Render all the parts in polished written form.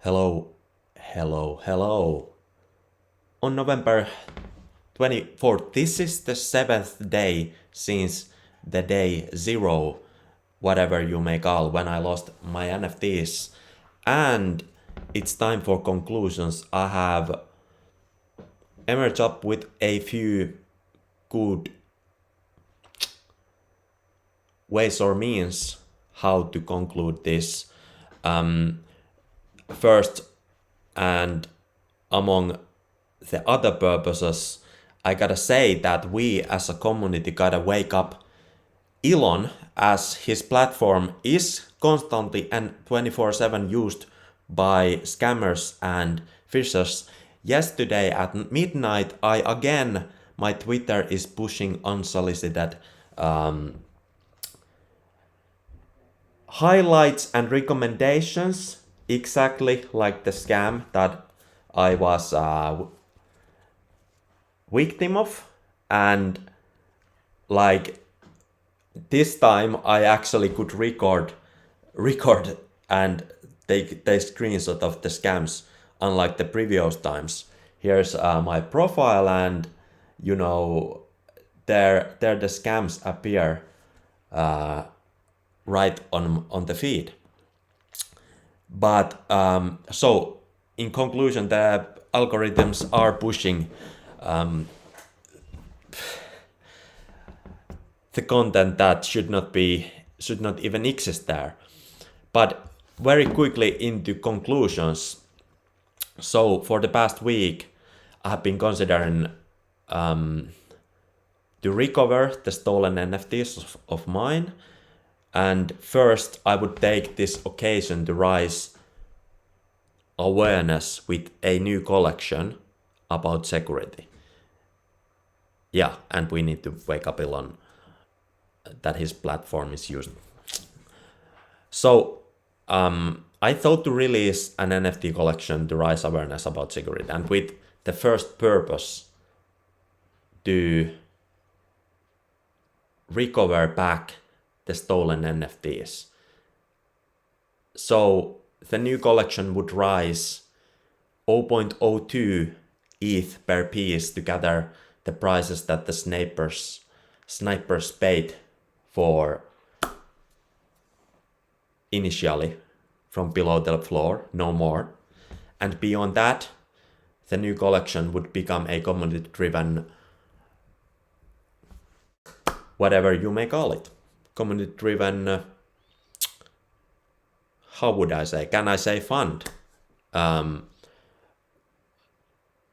Hello, hello. On November 24th, this is the 7th day since the day 0, whatever you may call, when I lost my NFTs. And it's time for conclusions. I have emerged up with a few good ways or means how to conclude this. First, and among the other purposes, I gotta say that we as a community gotta wake up Elon, as his platform is constantly and 24/7 used by scammers and phishers. Yesterday at midnight, my Twitter is pushing unsolicited highlights and recommendations, exactly like the scam that I was victim of. And like this time I actually could record and take screenshot of the scams, unlike the previous times. Here's my profile, and there the scams appear right on the feed. But so in conclusion, the algorithms are pushing the content that should not even exist there. But very quickly into conclusions. So for the past week, I have been considering to recover the stolen NFTs of mine. And first, I would take this occasion to raise awareness with a new collection about security. Yeah, and we need to wake up Elon that his platform is used. So I thought to release an NFT collection to raise awareness about security, and with the first purpose to recover back the stolen NFTs. So the new collection would rise 0.02 ETH per piece to gather the prices that the snipers paid for initially from below the floor, no more. And beyond that, the new collection would become a community-driven, whatever you may call it, community-driven, how would I say? Can I say fund?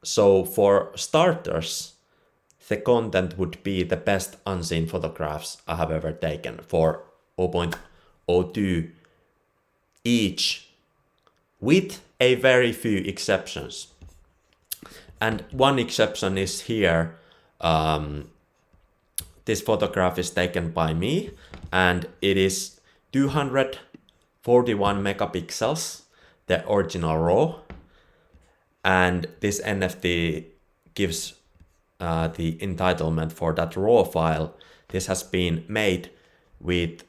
So for starters, the content would be the best unseen photographs I have ever taken for 0.02 each, with a very few exceptions. And one exception is here. This photograph is taken by me, and it is 241 megapixels, the original RAW. And this NFT gives the entitlement for that RAW file. This has been made with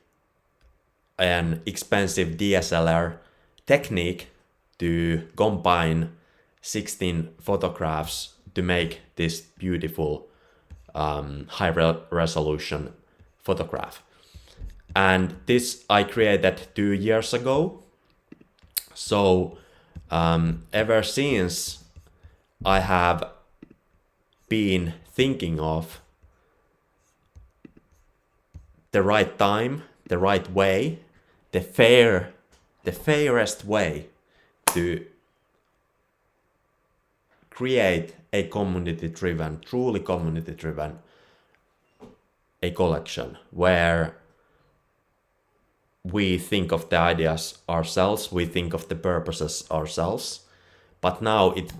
an expensive DSLR technique to combine 16 photographs to make this beautiful high-resolution photograph. And this I created 2 years ago. So ever since, I have been thinking of the right time, the right way, the fairest way to create a truly community-driven, a collection where we think of the ideas ourselves, we think of the purposes ourselves. But now it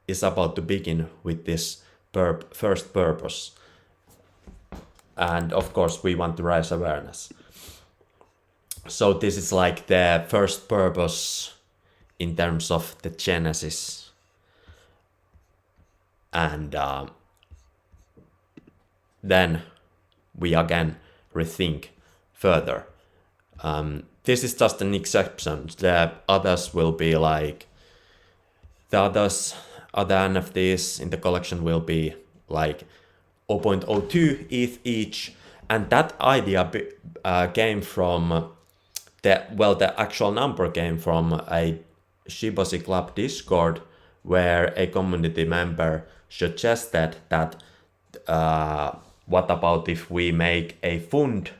is about to begin with this first purpose. And of course, we want to raise awareness. So this is like the first purpose in terms of the genesis. And then we again rethink further. this is just an exception. The others will be like other NFTs in the collection will be like 0.02 ETH each, and that idea came from the actual number came from a Shiboshis Club Discord, where a community member suggested that what about if we make a fund,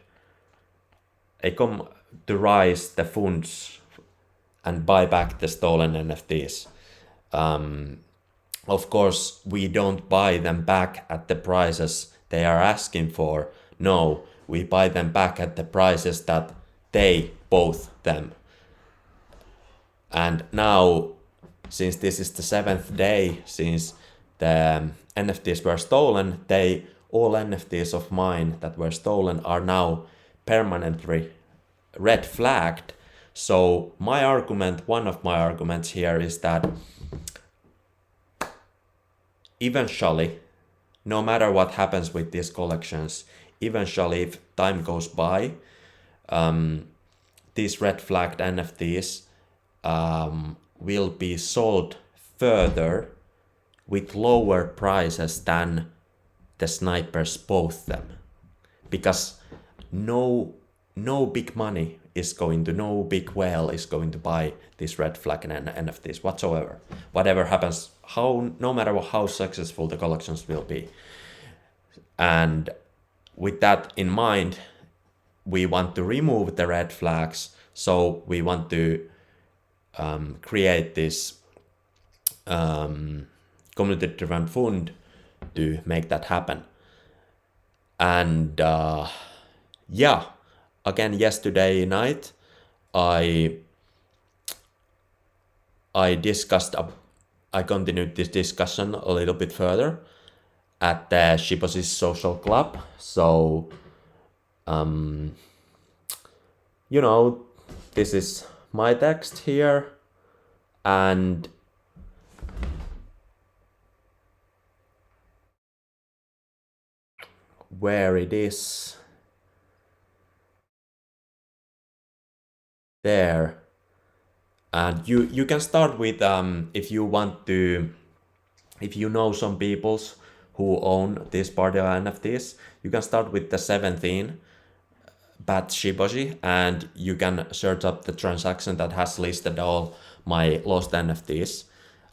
to raise the funds and buy back the stolen NFTs. Of course, we don't buy them back at the prices they are asking for. No, we buy them back at the prices that they bought them. And now, since this is the 7th day since the NFTs were stolen, all NFTs of mine that were stolen are now permanently red flagged. So one of my arguments here is that eventually, no matter what happens with these collections, eventually if time goes by, these red flagged NFTs will be sold further with lower prices than the snipers bought them, because no big money is going to, no big whale is going to buy these red flag NFTs whatsoever. Whatever happens, no matter how successful the collections will be. And with that in mind, we want to remove the red flags. So we want to create this community-driven fund to make that happen. And again, yesterday night, I continued this discussion a little bit further at the Shiboshis social club. So, this is my text here, and where it is there. And you can start with if you know some peoples who own this party of NFTs, you can start with the 17 bat Shiboshi, and you can search up the transaction that has listed all my lost NFTs.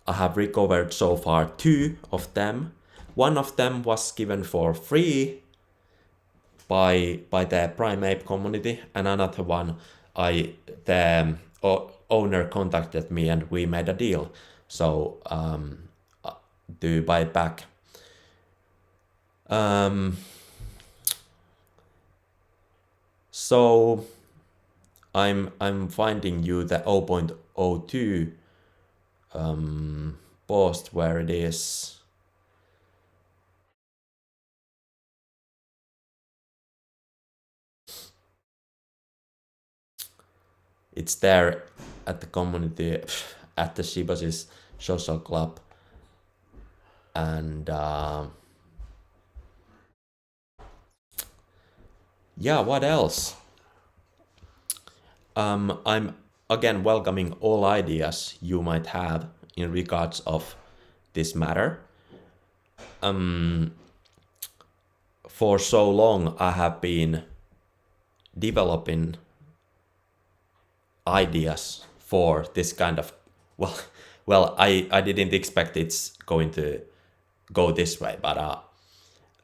I have recovered so far 2 of them. One of them was given for free by the Prime Ape community, and another one the owner contacted me and we made a deal, so to buy it back. So I'm finding you the 0.02 post where it is. It's there at the community, at the Shiboshis social club. And what else? I'm again welcoming all ideas you might have in regards of this matter. For so long I have been developing ideas for this kind of, well, I didn't expect it's going to go this way, but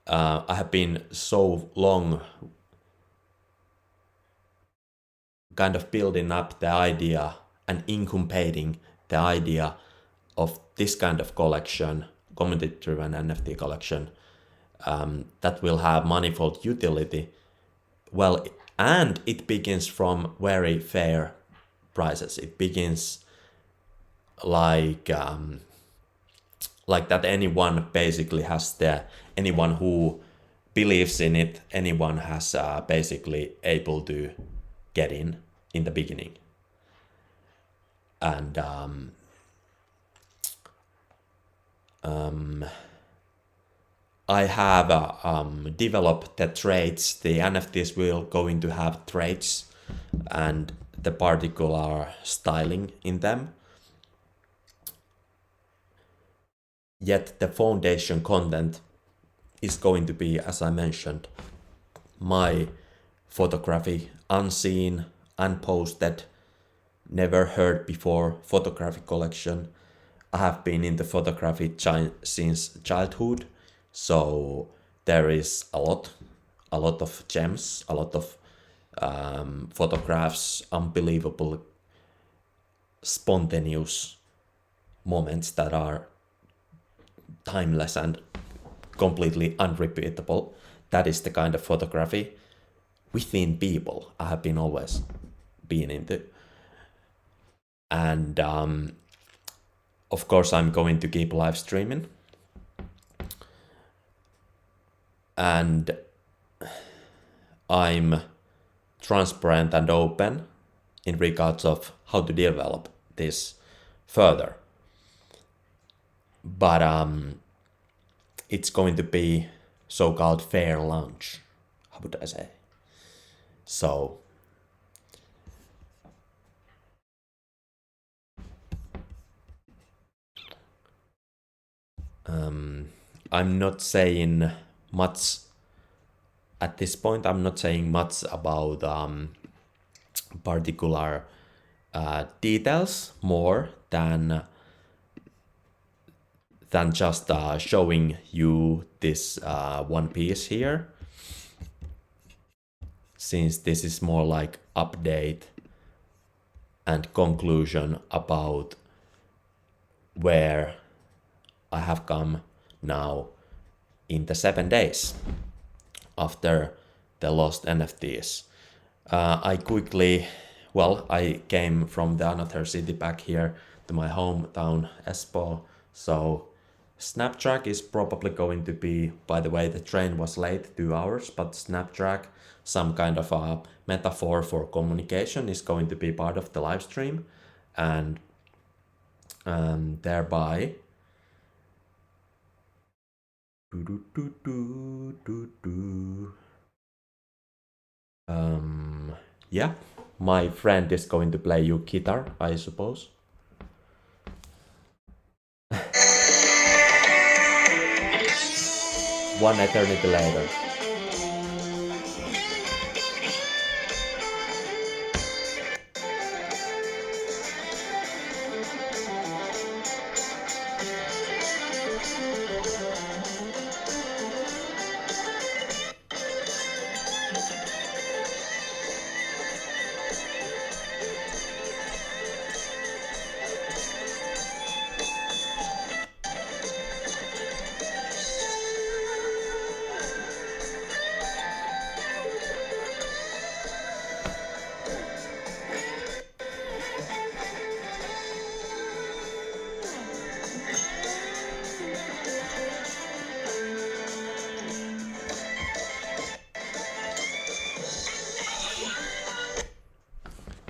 I have been so long kind of building up the idea and incubating the idea of this kind of collection, community-driven NFT collection, that will have manifold utility. Well, and it begins from very fair prices. It begins like that anyone basically has anyone who believes in it, anyone has basically able to get in the beginning. And I have developed the traits. The NFTs will going to have traits, and the particular styling in them. Yet the foundation content is going to be, as I mentioned, my photography, unseen, unposted, never heard before photography collection. I have been into photography since childhood, so there is a lot of gems, a lot of photographs, unbelievable, spontaneous moments that are timeless and completely unrepeatable. That is the kind of photography within people I have been always been into. And of course, I'm going to keep live streaming. And I'm transparent and open in regards of how to develop this further. But it's going to be so-called fair launch. How would I say? So I'm not saying much at this point. I'm not saying much about particular details more than just showing you this one piece here, since this is more like update and conclusion about where I have come now in the 7 days after the lost NFTs. I came from the another city back here to my hometown, Espoo, so Snaptrack is probably going to be, by the way, the train was late 2 hours, but Snaptrack, some kind of a metaphor for communication, is going to be part of the live stream, and thereby yeah, my friend is going to play you guitar, I suppose. One eternity later.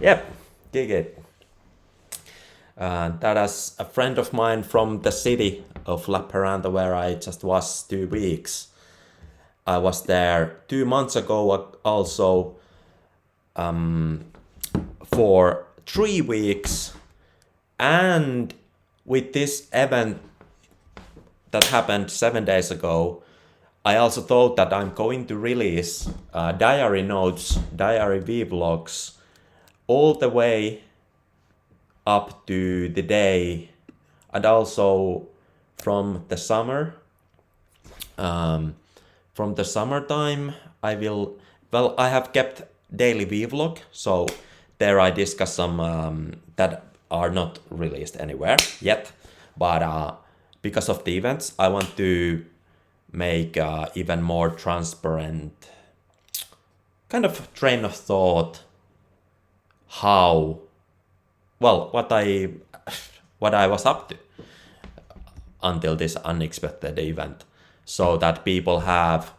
Yep, dig it. That is a friend of mine from the city of Lappeenranta, where I just was 2 weeks. I was there 2 months ago also for 3 weeks, and with this event that happened 7 days ago, I also thought that I'm going to release diary notes, diary vlogs, all the way up to the day, and also from the summer. From the summertime, I have kept daily vlog, so there I discuss some that are not released anywhere yet, but because of the events, I want to make even more transparent kind of train of thought, what I was up to until this unexpected event, so that people have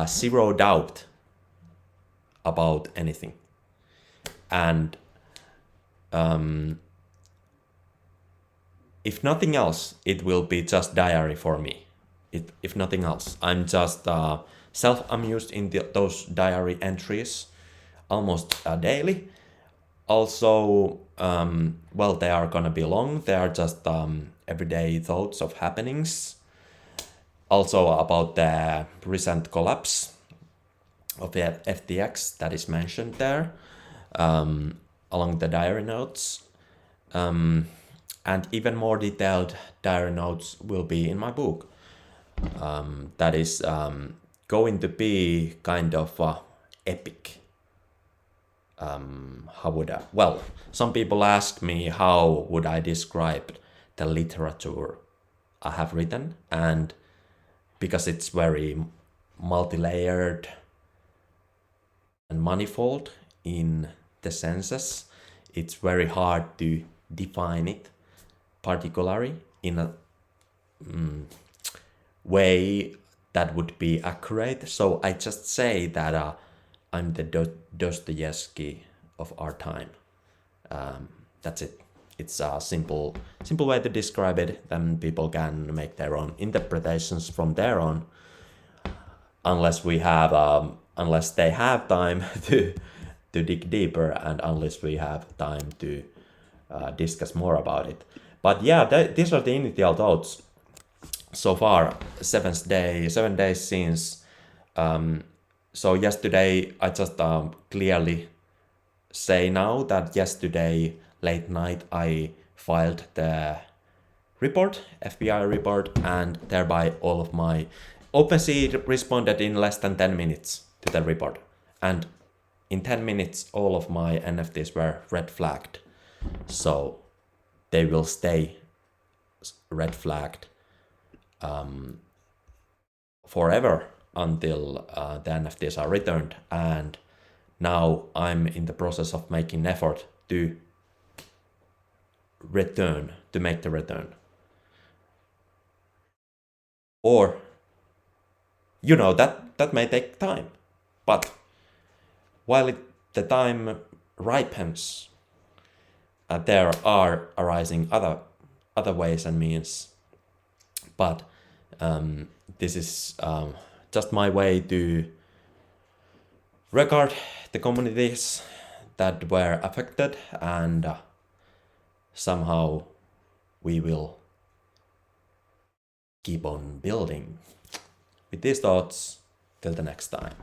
zero doubt about anything. And if nothing else, it will be just diary for me. If nothing else, I'm just self-amused in those diary entries almost daily. Also, well, they are gonna be long. They are just everyday thoughts of happenings. Also about the recent collapse of the FTX that is mentioned there, along the diary notes. And even more detailed diary notes will be in my book. That is going to be kind of epic. How would I? Well, some people ask me how would I describe the literature I have written, and because it's very multi-layered and manifold in the senses, it's very hard to define it particularly in a way that would be accurate. So I just say that I'm the Dostoevsky of our time. That's it. It's a simple way to describe it. Then people can make their own interpretations from there on, unless they have time to dig deeper, and unless we have time to discuss more about it. But yeah, these are the initial thoughts so far. 7 days since. So yesterday, I just clearly say now that yesterday late night I filed the report, FBI report, and thereby all of my OpenSea responded in less than 10 minutes to the report. And in 10 minutes, all of my NFTs were red flagged. So they will stay red flagged forever until the NFTs are returned. And now I'm in the process of making an effort to make the return. Or, that may take time. But while the time ripens, there are arising other ways and means. But this is just my way to regard the communities that were affected, and somehow we will keep on building. With these thoughts, till the next time.